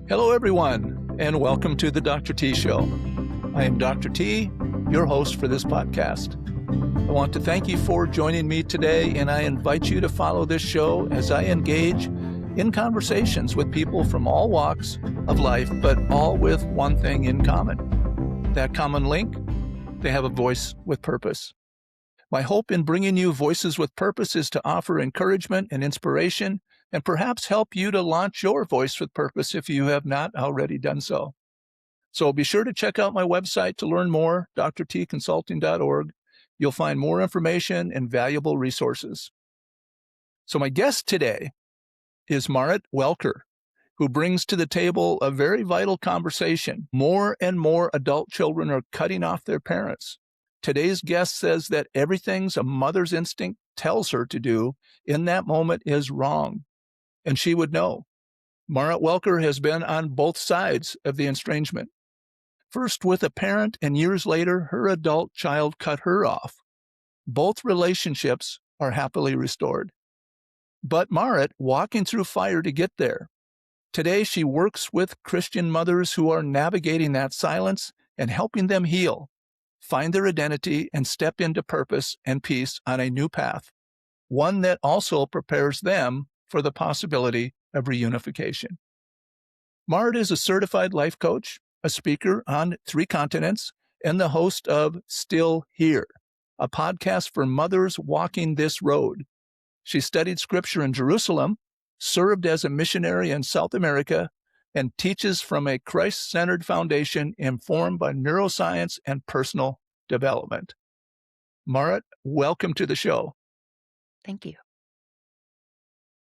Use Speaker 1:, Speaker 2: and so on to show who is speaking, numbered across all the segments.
Speaker 1: Hello, everyone, and welcome to the Dr. T Show. I am Dr. T, your host for this podcast. I want to thank you for joining me today, and I invite you to follow this show as I engage in conversations with people from all walks of life, but all with one thing in common. That common link, they have a voice with purpose. My hope in bringing you Voices with Purpose is to offer encouragement and inspiration and perhaps help you to launch your voice with purpose if you have not already done so. So be sure to check out my website to learn more, drtconsulting.org. You'll find more information and valuable resources. So my guest today is Marit Welker, who brings to the table a very vital conversation. More and more adult children are cutting off their parents. Today's guest says that everything a mother's instinct tells her to do in that moment is wrong, and she would know. Marit Welker has been on both sides of the estrangement. First with a parent, and years later, her adult child cut her off. Both relationships are happily restored. But Marit walking through fire to get there. Today, she works with Christian mothers who are navigating that silence and helping them heal, find their identity, and step into purpose and peace on a new path, one that also prepares them for the possibility of reunification. Marit is a certified life coach, a speaker on 3 continents, and the host of Still Here, a podcast for mothers walking this road. She studied scripture in Jerusalem, served as a missionary in South America, and teaches from a Christ-centered foundation informed by neuroscience and personal development. Marit, welcome to the show.
Speaker 2: Thank you.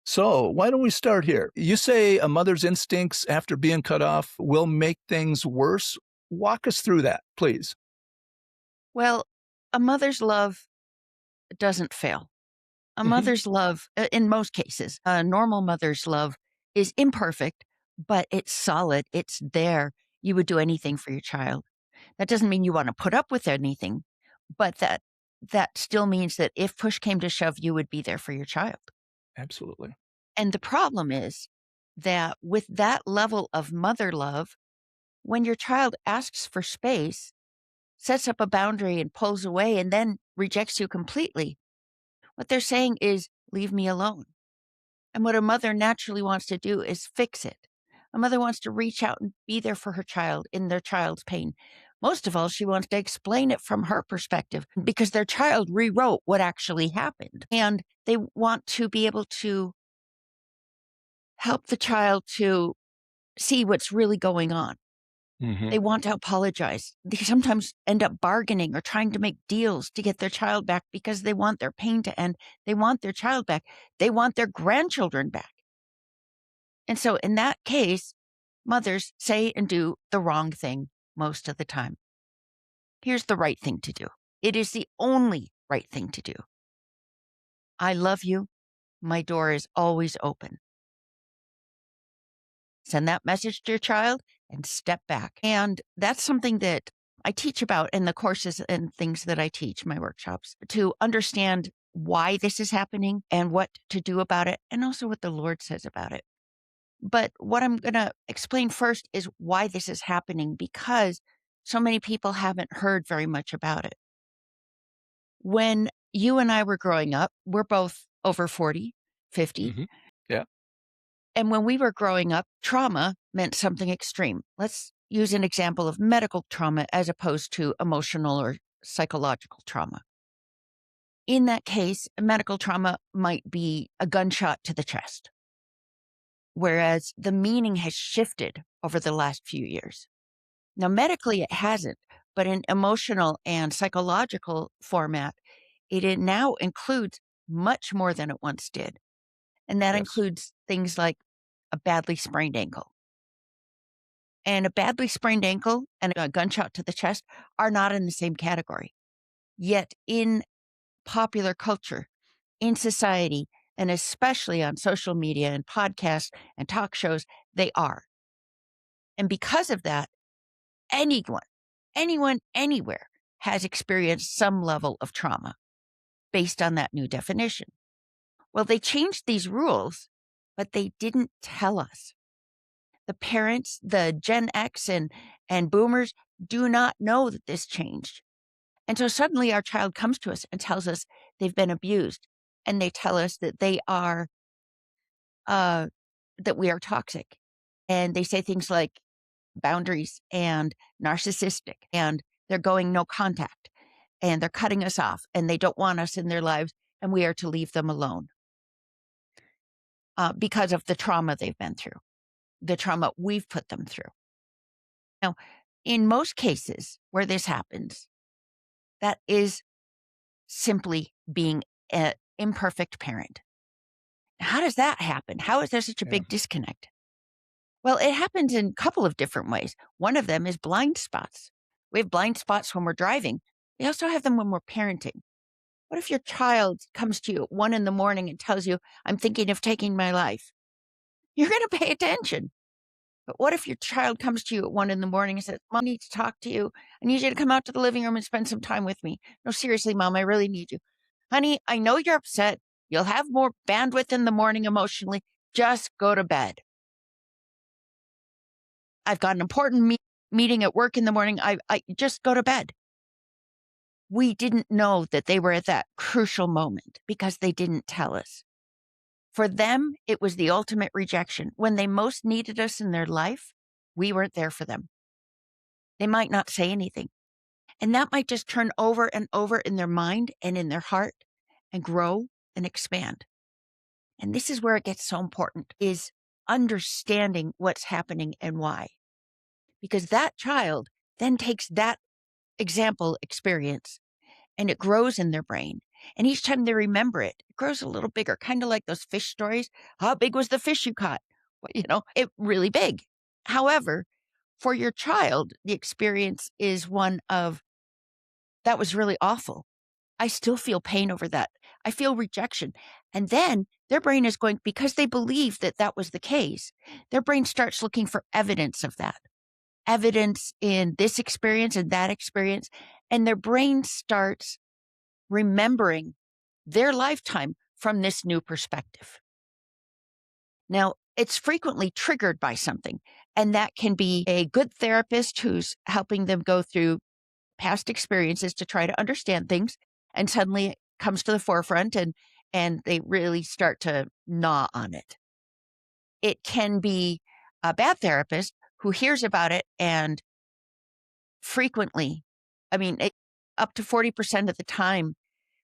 Speaker 1: So why don't we start here? You say a mother's instincts after being cut off will make things worse. Walk us through that, please.
Speaker 2: Well, a mother's love doesn't fail. A mother's love, in most cases, a normal mother's love is imperfect, but it's solid. It's there. You would do anything for your child. That doesn't mean you want to put up with anything, but that still means that if push came to shove, you would be there for your child.
Speaker 1: Absolutely.
Speaker 2: And the problem is that with that level of mother love, when your child asks for space, sets up a boundary and pulls away and then rejects you completely, what they're saying is, leave me alone. And what a mother naturally wants to do is fix it. A mother wants to reach out and be there for her child in their child's pain. Most of all, she wants to explain it from her perspective because their child rewrote what actually happened. And they want to be able to help the child to see what's really going on. They want to apologize. They sometimes end up bargaining or trying to make deals to get their child back because they want their pain to end. They want their child back. They want their grandchildren back. And so in that case, mothers say and do the wrong thing most of the time. Here's the right thing to do. It is the only right thing to do. I love you. My door is always open. Send that message to your child and step back. And that's something that I teach about in the courses and things that I teach, my workshops, to understand why this is happening and what to do about it, and also what the Lord says about it. But what I'm going to explain first is why this is happening, because so many people haven't heard very much about it. When you and I were growing up, we're both over 40, 50.
Speaker 1: Yeah.
Speaker 2: And when we were growing up, trauma meant something extreme. Let's use an example of medical trauma as opposed to emotional or psychological trauma. In that case, medical trauma might be a gunshot to the chest, whereas the meaning has shifted over the last few years. Now, medically, it hasn't, but in emotional and psychological format, it now includes much more than it once did. And that includes things like a badly sprained ankle. And a badly sprained ankle and a gunshot to the chest are not in the same category. Yet in popular culture, in society, and especially on social media and podcasts and talk shows, they are. And because of that, anyone, anywhere has experienced some level of trauma based on that new definition. Well, they changed these rules, but they didn't tell us. The parents, the Gen X and boomers do not know that this changed. And so suddenly our child comes to us and tells us they've been abused. And they tell us that they are, that we are toxic. And they say things like boundaries and narcissistic, and they're going no contact, and they're cutting us off, and they don't want us in their lives, and we are to leave them alone because of the trauma they've been through, the trauma we've put them through. Now, in most cases where this happens, that is simply being an imperfect parent. How does that happen? How is there such a
Speaker 1: Yeah.
Speaker 2: big disconnect? Well, it happens in a couple of different ways. One of them is blind spots. We have blind spots when we're driving. We also have them when we're parenting. What if your child comes to you at 1 a.m. and tells you, I'm thinking of taking my life? You're going to pay attention. But what if your child comes to you at 1 a.m. and says, Mom, I need to talk to you. I need you to come out to the living room and spend some time with me. No, seriously, Mom, I really need you. Honey, I know you're upset. You'll have more bandwidth in the morning emotionally. Just go to bed. I've got an important meeting at work in the morning. I just go to bed. We didn't know that they were at that crucial moment because they didn't tell us. For them, it was the ultimate rejection. When they most needed us in their life, we weren't there for them. They might not say anything. And that might just turn over and over in their mind and in their heart and grow and expand. And this is where it gets so important, is understanding what's happening and why. Because that child then takes that example experience and it grows in their brain. And each time they remember it, it grows a little bigger, kind of like those fish stories. How big was the fish you caught? Well, it really big. However, for your child, the experience is one of, that was really awful. I still feel pain over that. I feel rejection. And then their brain is going, because they believe that that was the case, their brain starts looking for evidence of that. Evidence in this experience and that experience. And their brain starts remembering their lifetime from this new perspective. Now, it's frequently triggered by something, and that can be a good therapist who's helping them go through past experiences to try to understand things, and suddenly it comes to the forefront and they really start to gnaw on it. It can be a bad therapist who hears about it and frequently, up to 40% of the time,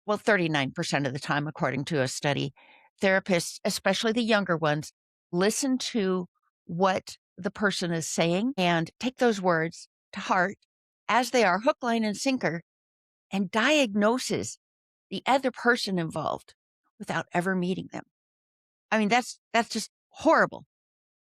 Speaker 2: well, 39% of the time, according to a study, therapists, especially the younger ones, listen to what the person is saying and take those words to heart as they are, hook, line, and sinker, and diagnoses the other person involved without ever meeting them. That's just horrible.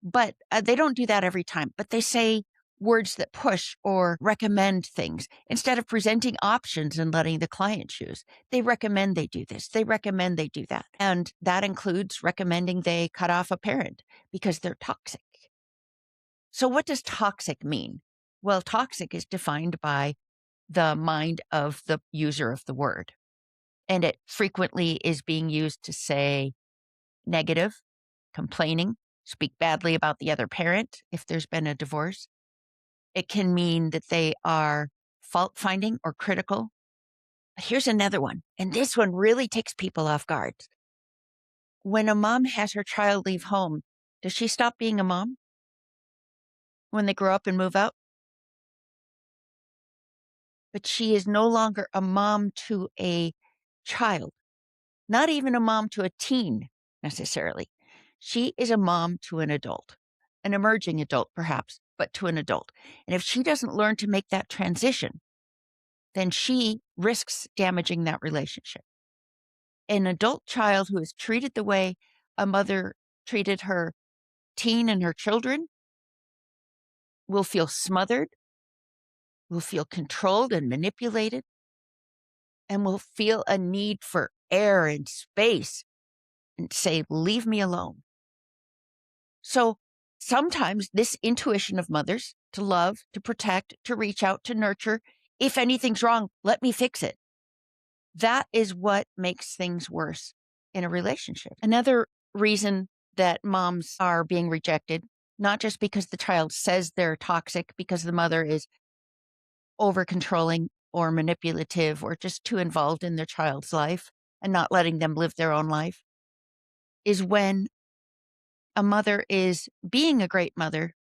Speaker 2: But they don't do that every time. But they say words that push or recommend things instead of presenting options and letting the client choose. They recommend they do this. They recommend they do that. And that includes recommending they cut off a parent because they're toxic. So what does toxic mean? Well, toxic is defined by the mind of the user of the word. And it frequently is being used to say negative, complaining, speak badly about the other parent if there's been a divorce. It can mean that they are fault finding or critical. Here's another one, and this one really takes people off guard. When a mom has her child leave home, does she stop being a mom when they grow up and move out? But she is no longer a mom to a child, not even a mom to a teen necessarily. She is a mom to an adult, an emerging adult perhaps, but to an adult. And if she doesn't learn to make that transition, then she risks damaging that relationship. An adult child who is treated the way a mother treated her teen and her children will feel smothered, will feel controlled and manipulated, and will feel a need for air and space and say, leave me alone. So sometimes this intuition of mothers to love, to protect, to reach out, to nurture, if anything's wrong, let me fix it. That is what makes things worse in a relationship. Another reason that moms are being rejected, not just because the child says they're toxic, because the mother is over controlling or manipulative or just too involved in their child's life and not letting them live their own life, is when a mother is being a great mother,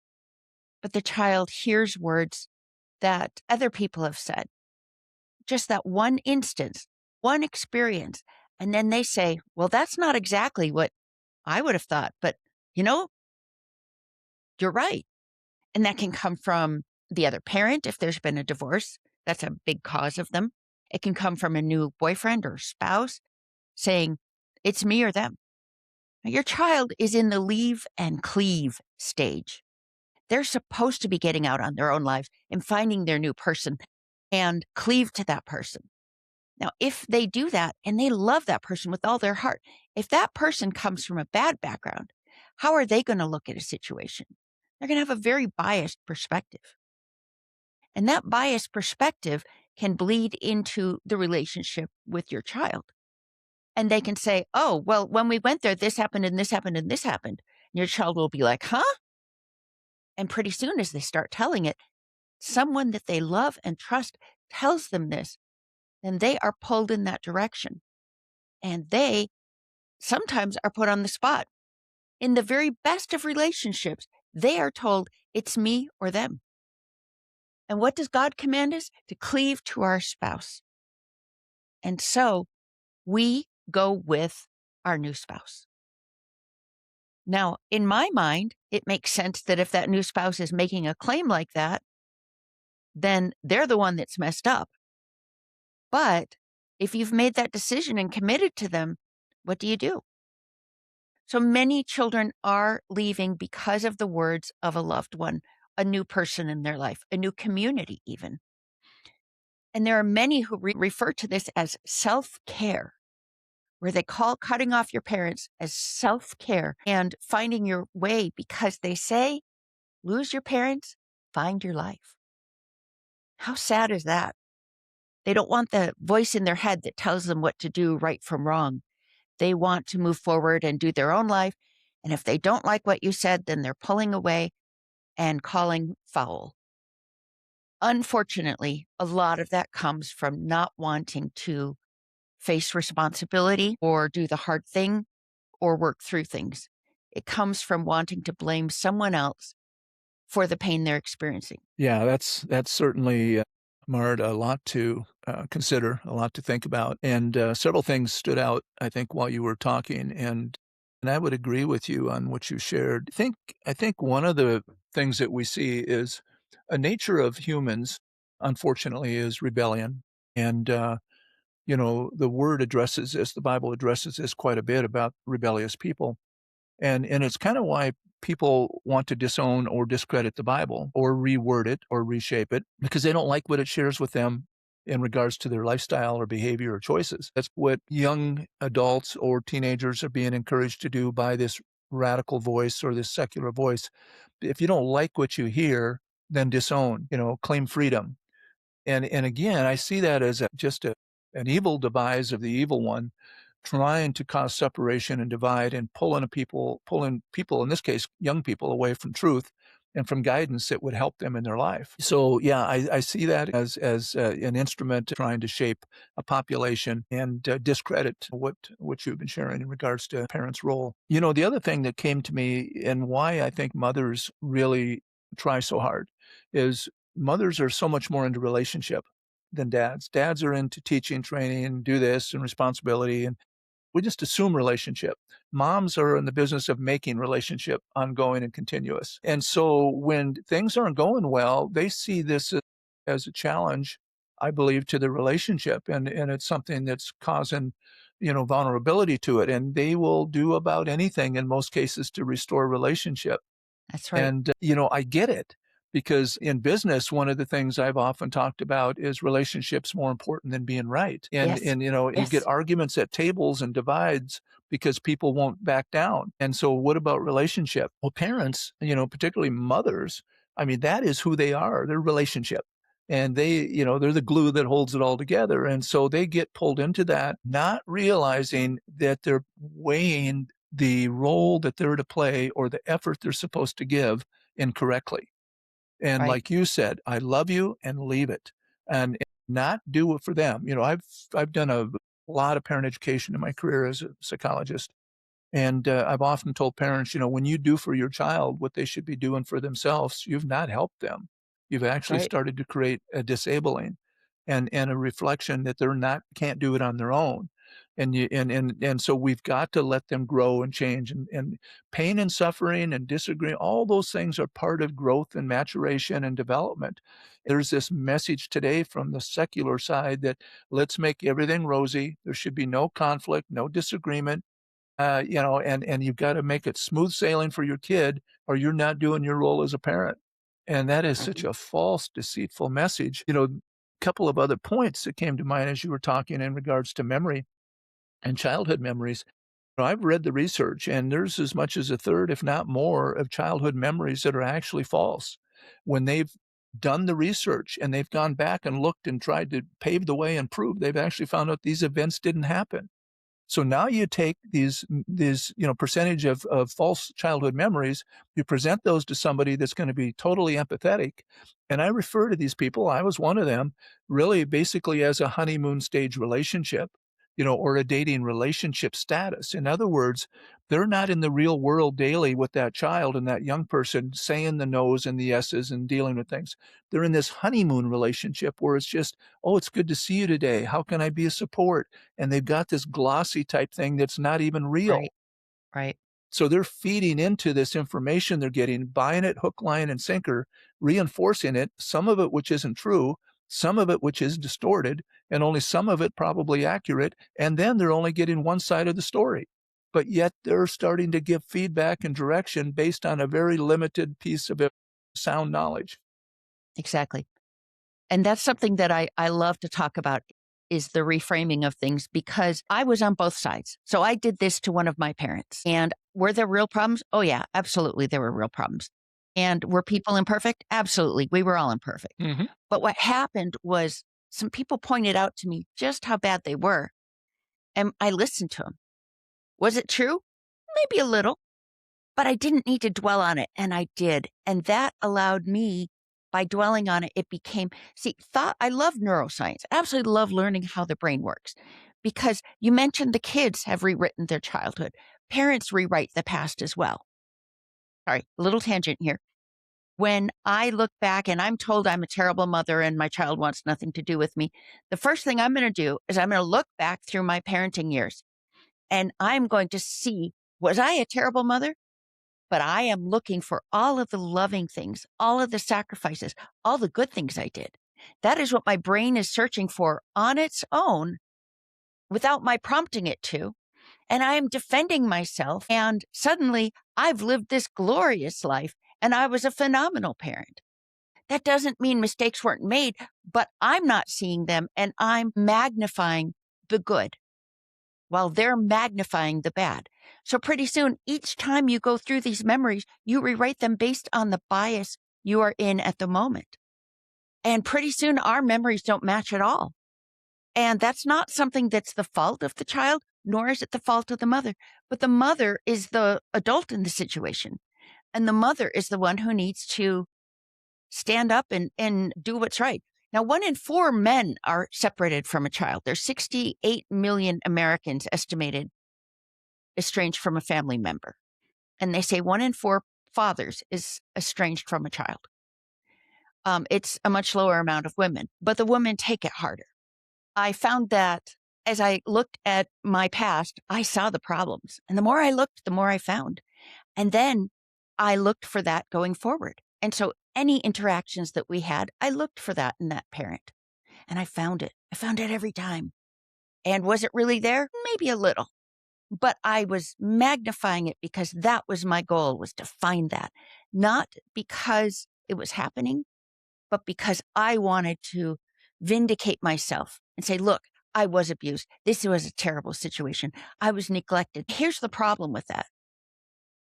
Speaker 2: but the child hears words that other people have said. Just that one instance, one experience. And then they say, well, that's not exactly what I would have thought, but you know, you're right. And that can come from the other parent if there's been a divorce. That's a big cause of them. It can come from a new boyfriend or spouse saying, it's me or them. Now, your child is in the leave and cleave stage. They're supposed to be getting out on their own lives and finding their new person and cleave to that person. Now, if they do that and they love that person with all their heart, if that person comes from a bad background, how are they going to look at a situation? They're going to have a very biased perspective. And that biased perspective can bleed into the relationship with your child. And they can say, oh, well, when we went there, this happened and this happened and this happened. And your child will be like, huh? And pretty soon, as they start telling it, someone that they love and trust tells them this, then they are pulled in that direction. And they sometimes are put on the spot. In the very best of relationships, they are told it's me or them. And what does God command us? To cleave to our spouse. And so we go with our new spouse. Now, in my mind, it makes sense that if that new spouse is making a claim like that, then they're the one that's messed up. But if you've made that decision and committed to them, what do you do? So many children are leaving because of the words of a loved one, a new person in their life, a new community, even. And there are many who refer to this as self care, where they call cutting off your parents as self care and finding your way because they say, lose your parents, find your life. How sad is that? They don't want the voice in their head that tells them what to do right from wrong. They want to move forward and do their own life. And if they don't like what you said, then they're pulling away and calling foul. Unfortunately, a lot of that comes from not wanting to face responsibility or do the hard thing or work through things. It comes from wanting to blame someone else for the pain they're experiencing.
Speaker 1: Yeah, that's certainly, Mart, a lot to consider, a lot to think about. And several things stood out, I think, while you were talking. And I would agree with you on what you shared. I think one of the things that we see is a nature of humans, unfortunately, is rebellion. And the word addresses this, the Bible addresses this quite a bit about rebellious people. And it's kind of why people want to disown or discredit the Bible or reword it or reshape it because they don't like what it shares with them in regards to their lifestyle or behavior or choices. That's what young adults or teenagers are being encouraged to do by this radical voice or this secular voice. If you don't like what you hear, then disown, claim freedom. And again, I see that as an evil device of the evil one trying to cause separation and divide and pulling people, in this case, young people, away from truth and from guidance that would help them in their life. So, yeah, I see that as an instrument trying to shape a population and discredit what you've been sharing in regards to parents' role. The other thing that came to me and why I think mothers really try so hard is mothers are so much more into relationship than dads. Dads are into teaching, training, and do this and responsibility, and we just assume relationship. Moms are in the business of making relationship ongoing and continuous. And so when things aren't going well, they see this as a challenge, I believe, to the relationship. And it's something that's causing, vulnerability to it. And they will do about anything in most cases to restore relationship.
Speaker 2: That's right.
Speaker 1: And, I get it because in business, one of the things I've often talked about is relationships more important than being right. And,
Speaker 2: Yes.
Speaker 1: and, you get
Speaker 2: Yes.
Speaker 1: arguments at tables and divides because people won't back down. And so what about relationship? Well, parents, particularly mothers, I mean, that is who they are, their relationship. And they're the glue that holds it all together. And so they get pulled into that, not realizing that they're weighing the role that they're to play or the effort they're supposed to give incorrectly. And
Speaker 2: Right.
Speaker 1: like you said, I love you and leave it and not do it for them. I've done a lot of parent education in my career as a psychologist. And I've often told parents, when you do for your child what they should be doing for themselves, you've not helped them. You've actually
Speaker 2: Right.
Speaker 1: started to create a disabling and a reflection that they're not can't do it on their own. And so we've got to let them grow and change and pain and suffering and disagree, all those things are part of growth and maturation and development. There's this message today from the secular side that let's make everything rosy. There should be no conflict, no disagreement, and you've got to make it smooth sailing for your kid, or you're not doing your role as a parent. And that is such
Speaker 2: Right.
Speaker 1: a false, deceitful message. A couple of other points that came to mind as you were talking in regards to memory and childhood memories. I've read the research, and there's as much as a third, if not more, of childhood memories that are actually false. When they've done the research and they've gone back and looked and tried to pave the way and prove, they've actually found out these events didn't happen. So now you take these percentage of false childhood memories, you present those to somebody that's going to be totally empathetic. And I refer to these people, I was one of them, really basically as a honeymoon stage relationship, or a dating relationship status. In other words, they're not in the real world daily with that child and that young person saying the no's and the yeses and dealing with things. They're in this honeymoon relationship where it's just, oh, it's good to see you today. How can I be a support? And they've got this glossy type thing that's not even real.
Speaker 2: Right. Right.
Speaker 1: So they're feeding into this information they're getting, buying it hook, line, and sinker, reinforcing it, some of it which isn't true, some of it which is distorted, and only some of it probably accurate. And then they're only getting one side of the story. But yet they're starting to give feedback and direction based on a very limited piece of sound knowledge.
Speaker 2: Exactly. And that's something that I love to talk about is the reframing of things because I was on both sides. So I did this to one of my parents. And were there real problems? Oh, yeah, absolutely. There were real problems. And were people imperfect? Absolutely. We were all imperfect.
Speaker 1: Mhm.
Speaker 2: But what happened was some people pointed out to me just how bad they were. And I listened to them. Was it true? Maybe a little. But I didn't need to dwell on it, and I did, and that allowed me by dwelling on it, it became see, thought I love neuroscience, absolutely love learning how the brain works, because you mentioned the kids have rewritten their childhood. Parents rewrite the past as well. Sorry, a little tangent here. When I look back and I'm told I'm a terrible mother and my child wants nothing to do with me, the first thing I'm gonna do is I'm gonna look back through my parenting years, and I'm going to see, was I a terrible mother? But I am looking for all of the loving things, all of the sacrifices, all the good things I did. That is what my brain is searching for on its own without my prompting it to. And I am defending myself. And suddenly I've lived this glorious life and I was a phenomenal parent. That doesn't mean mistakes weren't made, but I'm not seeing them and I'm magnifying the good while they're magnifying the bad. So pretty soon, each time you go through these memories, you rewrite them based on the bias you are in at the moment. And pretty soon, our memories don't match at all. And that's not something that's the fault of the child, nor is it the fault of the mother. But the mother is the adult in the situation. And the mother is the one who needs to stand up and do what's right. Now, 1 in 4 men are separated from a child. There's 68 million Americans estimated estranged from a family member. And they say 1 in 4 fathers is estranged from a child. It's a much lower amount of women, but the women take it harder. I found that as I looked at my past, I saw the problems. And the more I looked, the more I found. And then I looked for that going forward. And so any interactions that we had, I looked for that in that parent. And I found it. I found it every time. And was it really there? Maybe a little. But I was magnifying it because that was my goal, was to find that. Not because it was happening, but because I wanted to vindicate myself and say, look, I was abused. This was a terrible situation. I was neglected. Here's the problem with that.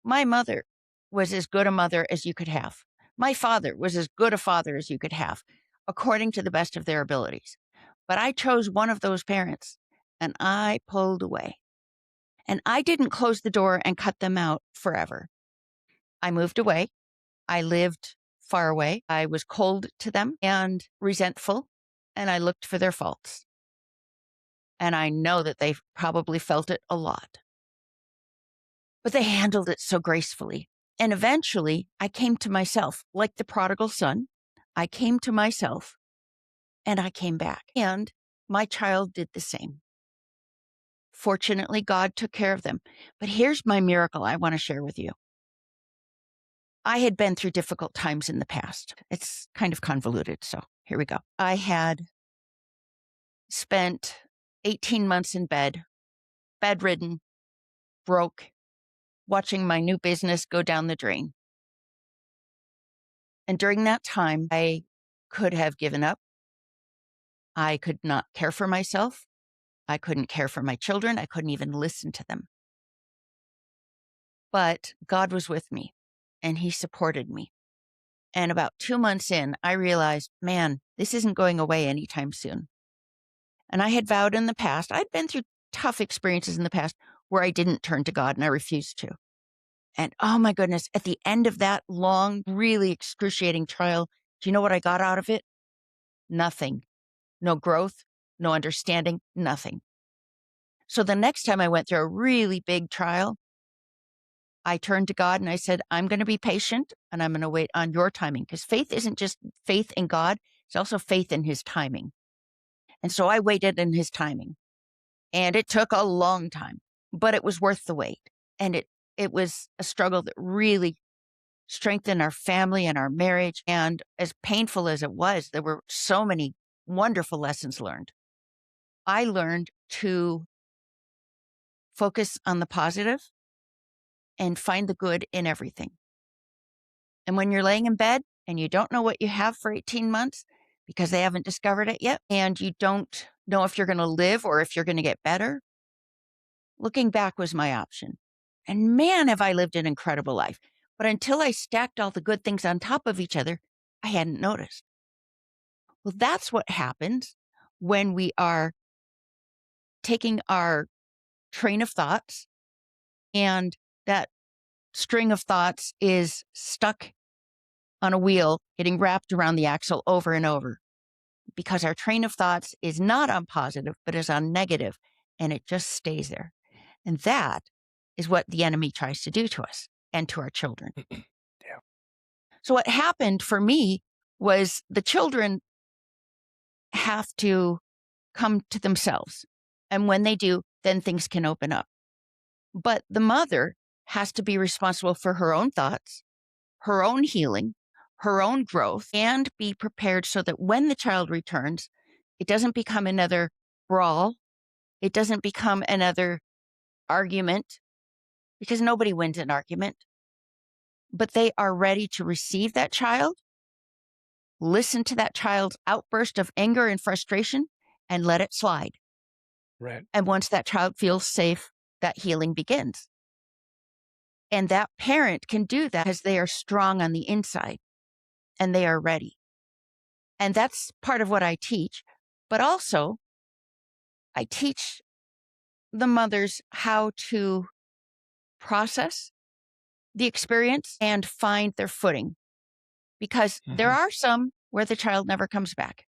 Speaker 2: My mother was as good a mother as you could have. My father was as good a father as you could have, according to the best of their abilities. But I chose one of those parents and I pulled away. And I didn't close the door and cut them out forever. I moved away. I lived far away. I was cold to them and resentful, and I looked for their faults. And I know that they probably felt it a lot, but they handled it so gracefully. And eventually I came to myself, like the prodigal son. I came to myself and I came back. And my child did the same. Fortunately, God took care of them. But here's my miracle I want to share with you. I had been through difficult times in the past. It's kind of convoluted, so here we go. I had spent 18 months in bed, bedridden, broke, watching my new business go down the drain. And during that time, I could have given up. I could not care for myself. I couldn't care for my children. I couldn't even listen to them. But God was with me and He supported me. And about 2 months in, I realized, man, this isn't going away anytime soon. And I had vowed in the past, I'd been through tough experiences in the past where I didn't turn to God and I refused to. And oh my goodness, at the end of that long, really excruciating trial, do you know what I got out of it? Nothing. No growth, no understanding, nothing. So the next time I went through a really big trial, I turned to God and I said, I'm going to be patient and I'm going to wait on your timing, because faith isn't just faith in God, it's also faith in His timing. And so I waited in His timing, and it took a long time, but it was worth the wait. And it was a struggle that really strengthened our family and our marriage. And as painful as it was, there were so many wonderful lessons learned. I learned to focus on the positive and find the good in everything. And when you're laying in bed and you don't know what you have for 18 months because they haven't discovered it yet, and you don't know if you're going to live or if you're going to get better, looking back was my option. And man, have I lived an incredible life. But until I stacked all the good things on top of each other, I hadn't noticed. Well, that's what happens when we are taking our train of thoughts, and that string of thoughts is stuck on a wheel, getting wrapped around the axle over and over, because our train of thoughts is not on positive, but is on negative, and it just stays there. And that is what the enemy tries to do to us and to our children.
Speaker 1: Yeah.
Speaker 2: So what happened for me was the children have to come to themselves. And when they do, then things can open up. But the mother has to be responsible for her own thoughts, her own healing, her own growth, and be prepared so that when the child returns, it doesn't become another brawl. It doesn't become another argument, because nobody wins an argument. But they are ready to receive that child, listen to that child's outburst of anger and frustration, and let it slide.
Speaker 1: Right.
Speaker 2: And once that child feels safe, that healing begins. And that parent can do that because they are strong on the inside and they are ready. And that's part of what I teach. But also, I teach the mothers how to process the experience and find their footing. Because there are some where the child never comes back.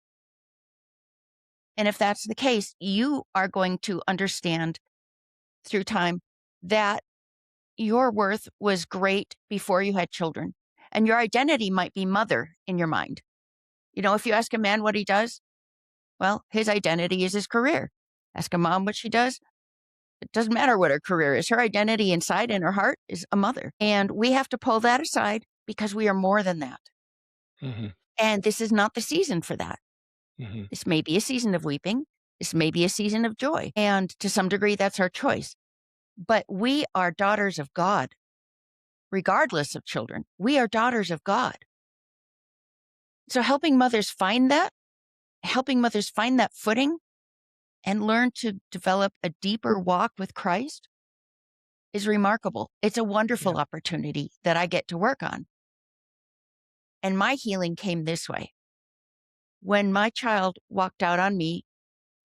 Speaker 2: And if that's the case, you are going to understand through time that your worth was great before you had children. And your identity might be mother in your mind. You know, if you ask a man what he does, well, his identity is his career. Ask a mom what she does. It doesn't matter what her career is. Her identity inside in her heart is a mother. And we have to pull that aside because we are more than that.
Speaker 1: Mm-hmm.
Speaker 2: And this is not the season for that.
Speaker 1: Mm-hmm.
Speaker 2: This may be a season of weeping. This may be a season of joy. And to some degree, that's our choice. But we are daughters of God, regardless of children. We are daughters of God. So helping mothers find that footing and learn to develop a deeper walk with Christ is remarkable. It's a wonderful opportunity that I get to work on. And my healing came this way. When my child walked out on me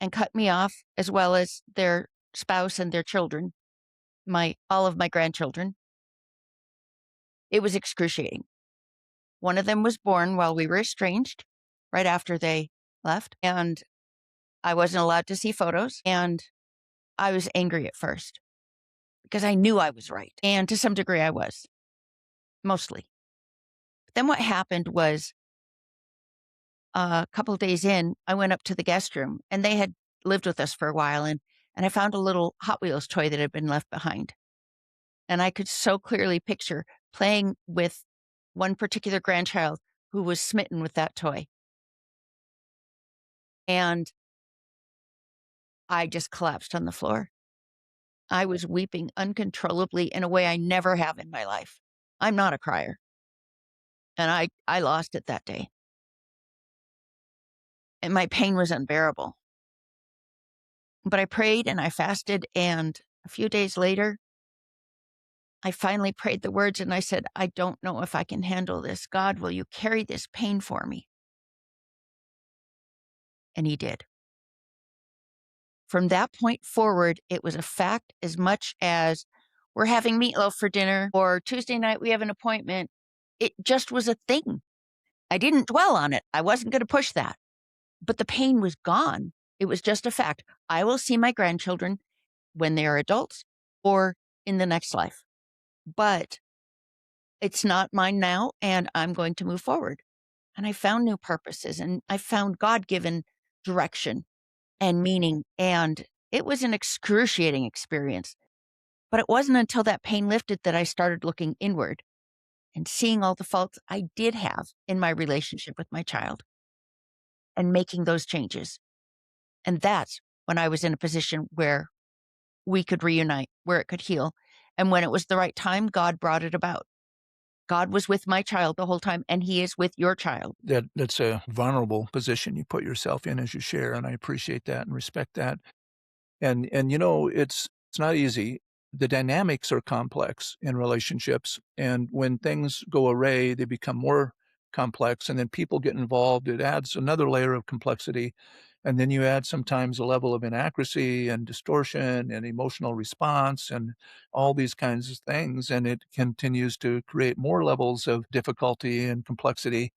Speaker 2: and cut me off, as well as their spouse and their children, all of my grandchildren. It was excruciating. One of them was born while we were estranged, right after they left, and I wasn't allowed to see photos, and I was angry at first because I knew I was right, and to some degree I was, mostly. But then what happened was, a couple of days in, I went up to the guest room, and they had lived with us for a while, and I found a little Hot Wheels toy that had been left behind. And I could so clearly picture playing with one particular grandchild who was smitten with that toy. And I just collapsed on the floor. I was weeping uncontrollably in a way I never have in my life. I'm not a crier. And I lost it that day. And my pain was unbearable. But I prayed and I fasted. And a few days later, I finally prayed the words and I said, I don't know if I can handle this. God, will you carry this pain for me? And he did. From that point forward, it was a fact as much as we're having meatloaf for dinner or Tuesday night we have an appointment. It just was a thing. I didn't dwell on it. I wasn't going to push that. But the pain was gone. It was just a fact. I will see my grandchildren when they are adults or in the next life. But it's not mine now, and I'm going to move forward. And I found new purposes and I found God given direction and meaning. And it was an excruciating experience. But it wasn't until that pain lifted that I started looking inward and seeing all the faults I did have in my relationship with my child and making those changes. And that's when I was in a position where we could reunite, where it could heal. And when it was the right time, God brought it about. God was with my child the whole time, and he is with your child.
Speaker 1: That's a vulnerable position you put yourself in as you share, and I appreciate that and respect that. And it's not easy. The dynamics are complex in relationships, and when things go awry, they become more complex, and then people get involved. It adds another layer of complexity, and then you add sometimes a level of inaccuracy and distortion and emotional response and all these kinds of things, and it continues to create more levels of difficulty and complexity.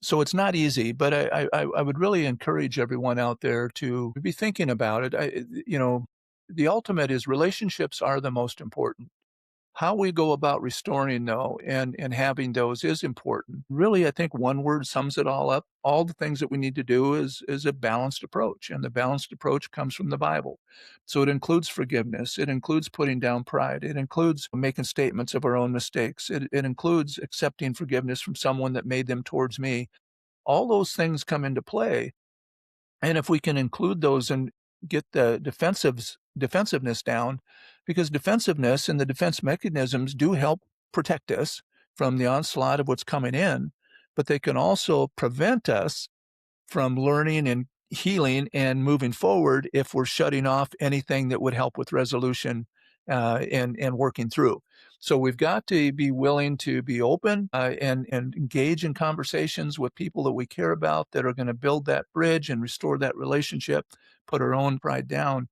Speaker 1: So it's not easy, but I would really encourage everyone out there to be thinking about it. The ultimate is relationships are the most important. How we go about restoring, though, and having those is important. Really, I think one word sums it all up. All the things that we need to do is a balanced approach, and the balanced approach comes from the Bible. So it includes forgiveness. It includes putting down pride. It includes making statements of our own mistakes. It includes accepting forgiveness from someone that made them towards me. All those things come into play, and if we can include those and get the defensiveness down, because defensiveness and the defense mechanisms do help protect us from the onslaught of what's coming in, but they can also prevent us from learning and healing and moving forward if we're shutting off anything that would help with resolution and working through. So we've got to be willing to be open and engage in conversations with people that we care about that are going to build that bridge and restore that relationship, put our own pride down.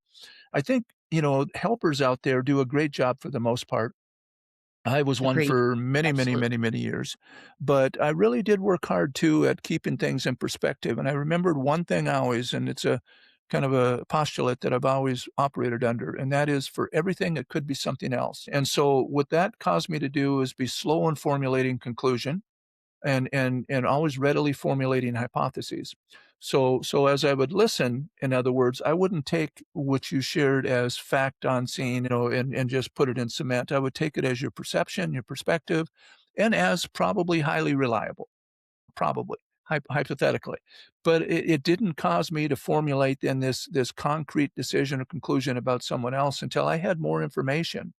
Speaker 1: I think, helpers out there do a great job for the most part. I was one
Speaker 2: Agreed.
Speaker 1: for many, many,
Speaker 2: Absolutely.
Speaker 1: many, many years, but I really did work hard too at keeping things in perspective. And I remembered one thing always, and it's a kind of a postulate that I've always operated under, and that is for everything, it could be something else. And so what that caused me to do is be slow in formulating conclusion and always readily formulating hypotheses. So as I would listen, in other words, I wouldn't take what you shared as fact on scene, and just put it in cement. I would take it as your perception, your perspective, and as probably highly reliable, probably hypothetically. But it didn't cause me to formulate then this concrete decision or conclusion about someone else until I had more information.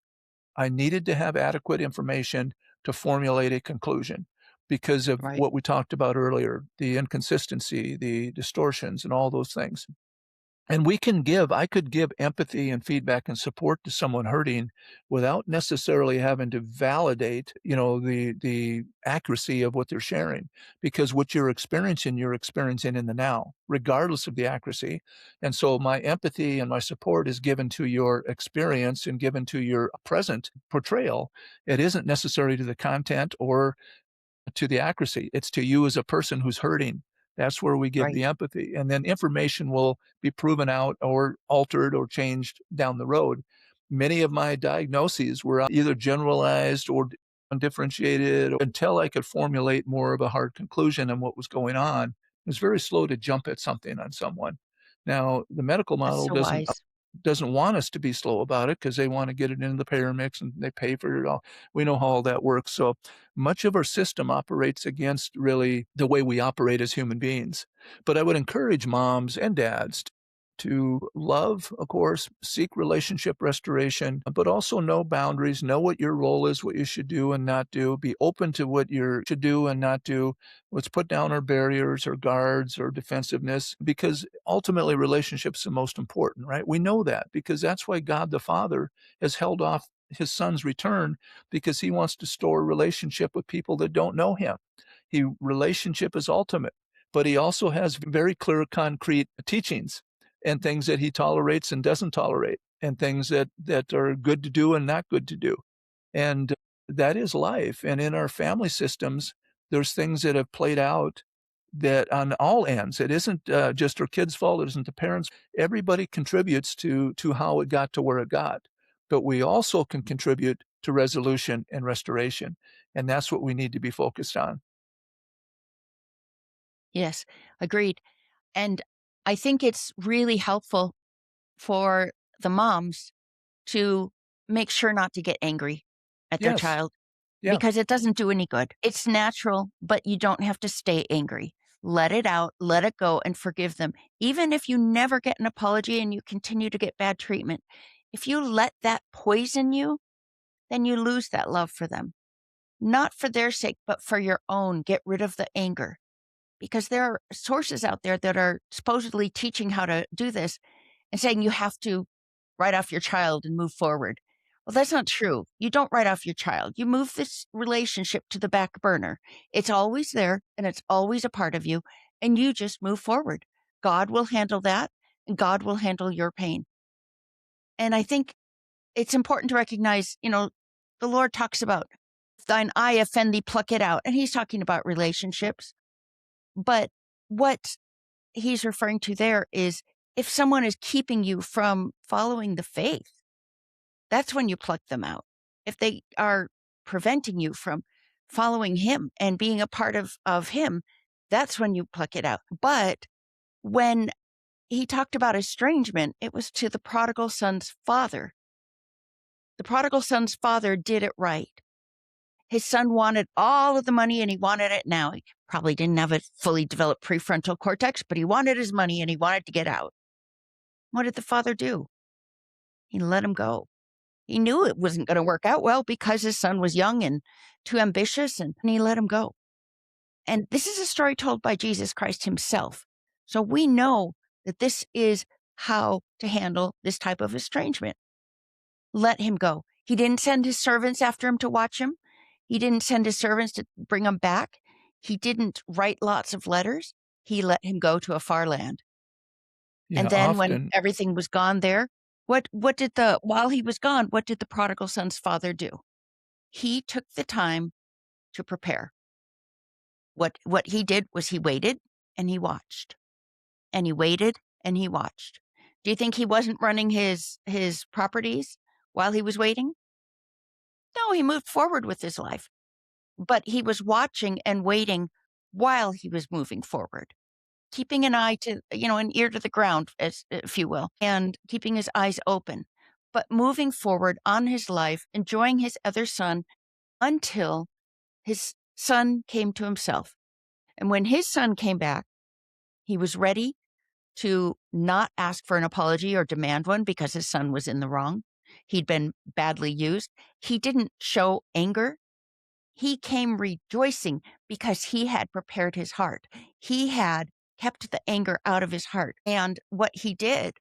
Speaker 1: I needed to have adequate information to formulate a conclusion because of
Speaker 2: Right.
Speaker 1: what we talked about earlier, the inconsistency, the distortions, and all those things. And I could give empathy and feedback and support to someone hurting without necessarily having to validate, the accuracy of what they're sharing. Because what you're experiencing in the now, regardless of the accuracy. And so my empathy and my support is given to your experience and given to your present portrayal. It isn't necessary to the content or to the accuracy. It's to you as a person who's hurting. That's where we give
Speaker 2: Right.
Speaker 1: the empathy. And then information will be proven out or altered or changed down the road. Many of my diagnoses were either generalized or undifferentiated until I could formulate more of a hard conclusion on what was going on. It was very slow to jump at something on someone. Now, the medical
Speaker 2: That's
Speaker 1: model
Speaker 2: so wise.
Speaker 1: doesn't want us to be slow about it because they want to get it into the payer mix and they pay for it all. We know how all that works. So much of our system operates against really the way we operate as human beings. But I would encourage moms and dads to love, of course, seek relationship restoration, but also know boundaries, know what your role is, what you should do and not do, be open to what you should do and not do. Let's put down our barriers or guards or defensiveness because ultimately relationships are most important, right? We know that because that's why God the Father has held off his son's return because he wants to store a relationship with people that don't know him. Relationship is ultimate, but he also has very clear, concrete teachings and things that he tolerates and doesn't tolerate, and things that are good to do and not good to do. And that is life. And in our family systems, there's things that have played out that on all ends, it isn't just our kids' fault. It isn't the parents. Everybody contributes to how it got to where it got. But we also can contribute to resolution and restoration. And that's what we need to be focused on.
Speaker 2: Yes, agreed. And I think it's really helpful for the moms to make sure not to get angry at their
Speaker 1: Yes.
Speaker 2: child
Speaker 1: Yeah.
Speaker 2: because it doesn't do any good. It's natural, but you don't have to stay angry. Let it out, let it go, and forgive them. Even if you never get an apology and you continue to get bad treatment, if you let that poison you, then you lose that love for them. Not for their sake, but for your own. Get rid of the anger because there are sources out there that are supposedly teaching how to do this and saying you have to write off your child and move forward. Well, that's not true. You don't write off your child. You move this relationship to the back burner. It's always there and it's always a part of you, and you just move forward. God will handle that, and God will handle your pain. And I think it's important to recognize, the Lord talks about "If thine eye offend thee, pluck it out." And he's talking about relationships. But what he's referring to there is if someone is keeping you from following the faith, that's when you pluck them out. If they are preventing you from following him and being a part of him, that's when you pluck it out. But when he talked about estrangement, it was to the prodigal son's father. The prodigal son's father did it right. His son wanted all of the money and he wanted it now. He probably didn't have a fully developed prefrontal cortex, but he wanted his money and he wanted to get out. What did the father do? He let him go. He knew it wasn't going to work out well because his son was young and too ambitious, and he let him go. And this is a story told by Jesus Christ himself. So we know that this is how to handle this type of estrangement. Let him go. He didn't send his servants after him to watch him. He didn't send his servants to bring him back. He didn't write lots of letters. He let him go to a far land.
Speaker 1: Yeah.
Speaker 2: And then when
Speaker 1: Often,
Speaker 2: everything was gone there, while he was gone, what did the prodigal son's father do? He took the time to prepare. What he did was he waited and he watched. And he waited and he watched. Do you think he wasn't running his properties while he was waiting? No, he moved forward with his life. But he was watching and waiting while he was moving forward, keeping an eye to, an ear to the ground, as if you will, and keeping his eyes open, but moving forward on his life, enjoying his other son until his son came to himself. And when his son came back, he was ready to not ask for an apology or demand one because his son was in the wrong. He'd been badly used. He didn't show anger. He came rejoicing because he had prepared his heart. He had kept the anger out of his heart. And what he did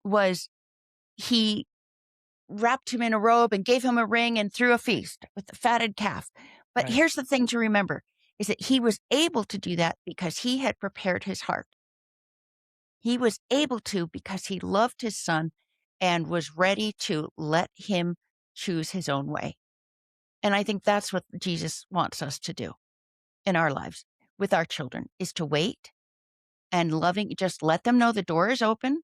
Speaker 2: was he wrapped him in a robe and gave him a ring and threw a feast with the fatted calf. But
Speaker 1: Right.
Speaker 2: here's the thing to remember is that he was able to do that because he had prepared his heart. He was able to because he loved his son and was ready to let him choose his own way. And I think that's what Jesus wants us to do in our lives with our children is to wait and loving just let them know the door is open.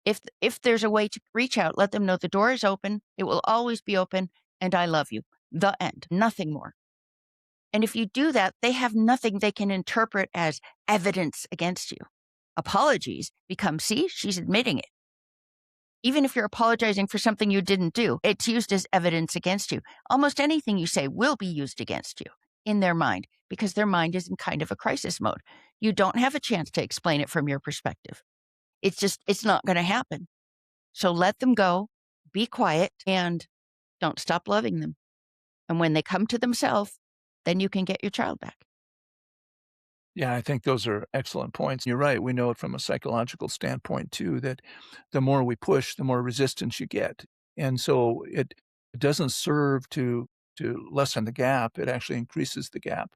Speaker 2: If there's a way to reach out, let them know the door is open. It will always be open and I love you. The end. Nothing more. And if you do that, they have nothing they can interpret as evidence against you. Apologies become, see, she's admitting it. Even if you're apologizing for something you didn't do, it's used as evidence against you. Almost anything you say will be used against you in their mind because their mind is in kind of a crisis mode. You don't have a chance to explain it from your perspective. It's not going to happen. So let them go, be quiet, and don't stop loving them. And when they come to themselves, then you can get your child back.
Speaker 1: Yeah, I think those are excellent points. You're right. We know it from a psychological standpoint too, that the more we push, the more resistance you get. And so it doesn't serve to lessen the gap. It actually increases the gap.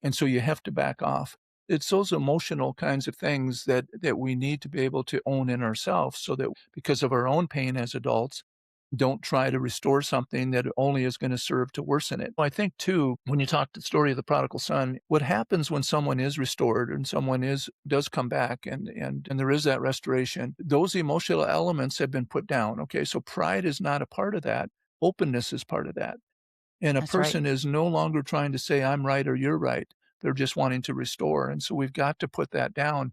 Speaker 1: And so you have to back off. It's those emotional kinds of things that we need to be able to own in ourselves so that because of our own pain as adults, don't try to restore something that only is going to serve to worsen it. I think too, when you talk the story of the prodigal son, what happens when someone is restored and someone does come back and there is that restoration, those emotional elements have been put down. Okay. So pride is not a part of that. Openness is part of that. And a
Speaker 2: That's right.
Speaker 1: person is no longer trying to say, I'm right or you're right. They're just wanting to restore. And so we've got to put that down.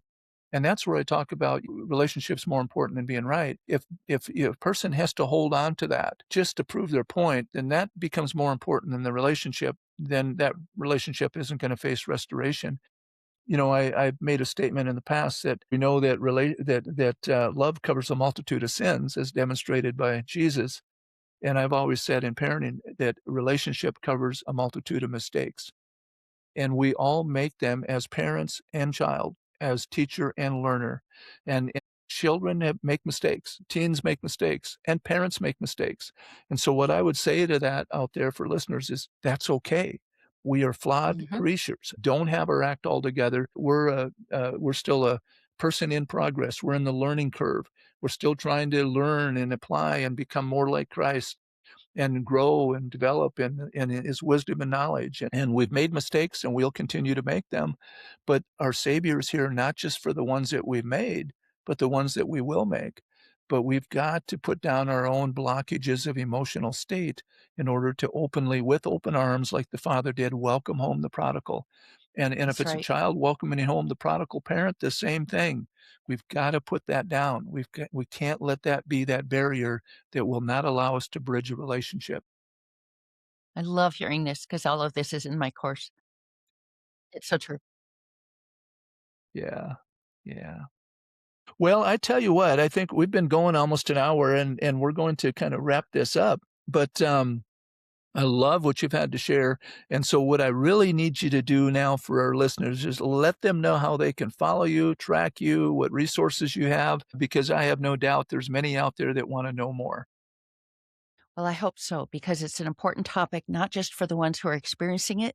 Speaker 1: And that's where I talk about relationships more important than being right. If a person has to hold on to that just to prove their point, then that becomes more important than the relationship. Then that relationship isn't going to face restoration. I've made a statement in the past that we know that love covers a multitude of sins, as demonstrated by Jesus. And I've always said in parenting that relationship covers a multitude of mistakes. And we all make them as parents and child, as teacher and learner. And children make mistakes, teens make mistakes, and parents make mistakes. And so, what I would say to that out there for listeners is that's okay. We are flawed
Speaker 2: Mhm.
Speaker 1: creatures. Don't have our act all together. We're still a person in progress. We're in the learning curve. We're still trying to learn and apply and become more like Christ and grow and develop in his wisdom and knowledge. And we've made mistakes and we'll continue to make them. But our Savior is here not just for the ones that we've made, but the ones that we will make. But we've got to put down our own blockages of emotional state in order to openly, with open arms, like the Father did, welcome home the prodigal. And if
Speaker 2: That's
Speaker 1: it's a
Speaker 2: right.
Speaker 1: child welcoming home the prodigal parent, the same thing. We've got to put that down. We can't let that be that barrier that will not allow us to bridge a relationship.
Speaker 2: I love hearing this because all of this is in my course. It's so true.
Speaker 1: Yeah. Yeah. Well, I tell you what, I think we've been going almost an hour and we're going to kind of wrap this up. But I love what you've had to share. And so what I really need you to do now for our listeners is let them know how they can follow you, track you, what resources you have, because I have no doubt there's many out there that want to know more.
Speaker 2: Well, I hope so because it's an important topic, not just for the ones who are experiencing it,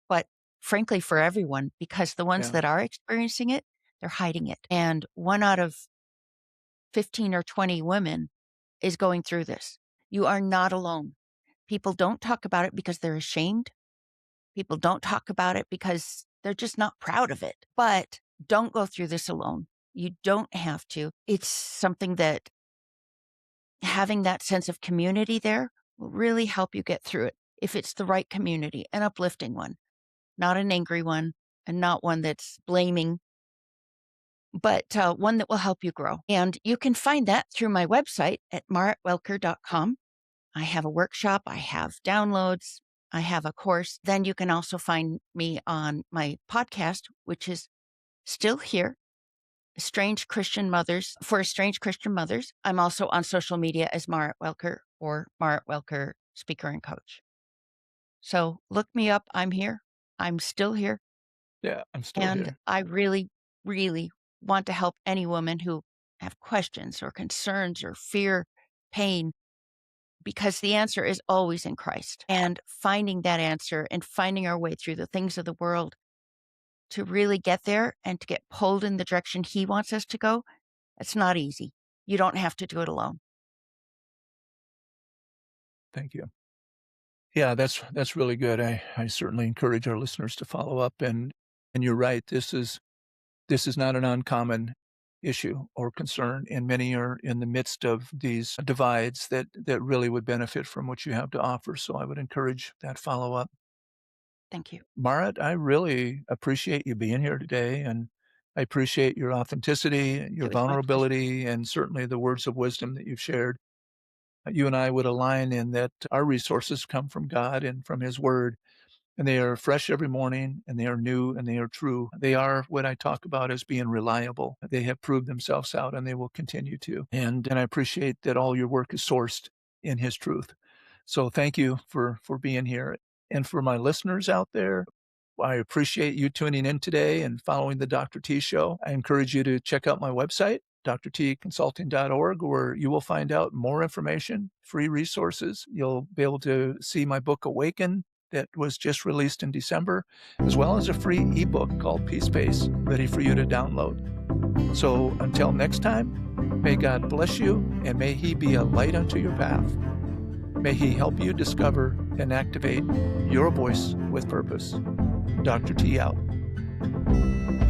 Speaker 2: but frankly for everyone, because the ones
Speaker 1: Yeah.
Speaker 2: that are experiencing it, they're hiding it. And one out of 15 or 20 women is going through this. You are not alone. People don't talk about it because they're ashamed. People don't talk about it because they're just not proud of it. But don't go through this alone. You don't have to. It's something that having that sense of community there will really help you get through it if it's the right community, an uplifting one, not an angry one, and not one that's blaming, but one that will help you grow. And you can find that through my website at maratwelker.com. I have a workshop, I have downloads, I have a course. Then you can also find me on my podcast, which is still here, Strange Christian Mothers for Strange Christian Mothers. I'm also on social media as Marat Welker or Marat Welker Speaker and Coach. So look me up. I'm here. I'm still here.
Speaker 1: Yeah. I'm still
Speaker 2: And
Speaker 1: here.
Speaker 2: I really really want to help any woman who have questions or concerns or fear, pain, because the answer is always in Christ. And finding that answer and finding our way through the things of the world to really get there and to get pulled in the direction He wants us to go, it's not easy. You don't have to do it alone.
Speaker 1: Thank you. Yeah, that's really good. I certainly encourage our listeners to follow up, and you're right. This is not an uncommon issue or concern, and many are in the midst of these divides that really would benefit from what you have to offer. So I would encourage that follow up.
Speaker 2: Thank you.
Speaker 1: Marat, I really appreciate you being here today, and I appreciate your authenticity, your
Speaker 2: It was my pleasure.
Speaker 1: vulnerability, and certainly the words of wisdom that you've shared. You and I would align in that our resources come from God and from His Word, and they are fresh every morning, and they are new, and they are true. They are what I talk about as being reliable. They have proved themselves out, and they will continue to. And I appreciate that all your work is sourced in His truth. So thank you for being here. And for my listeners out there, I appreciate you tuning in today and following the Dr. T Show. I encourage you to check out my website, drtconsulting.org, where you will find out more information, free resources. You'll be able to see my book, Awaken, that was just released in December, as well as a free ebook called Peace Space, ready for you to download. So until next time, may God bless you, and may He be a light unto your path. May He help you discover and activate your voice with purpose. Dr. T out.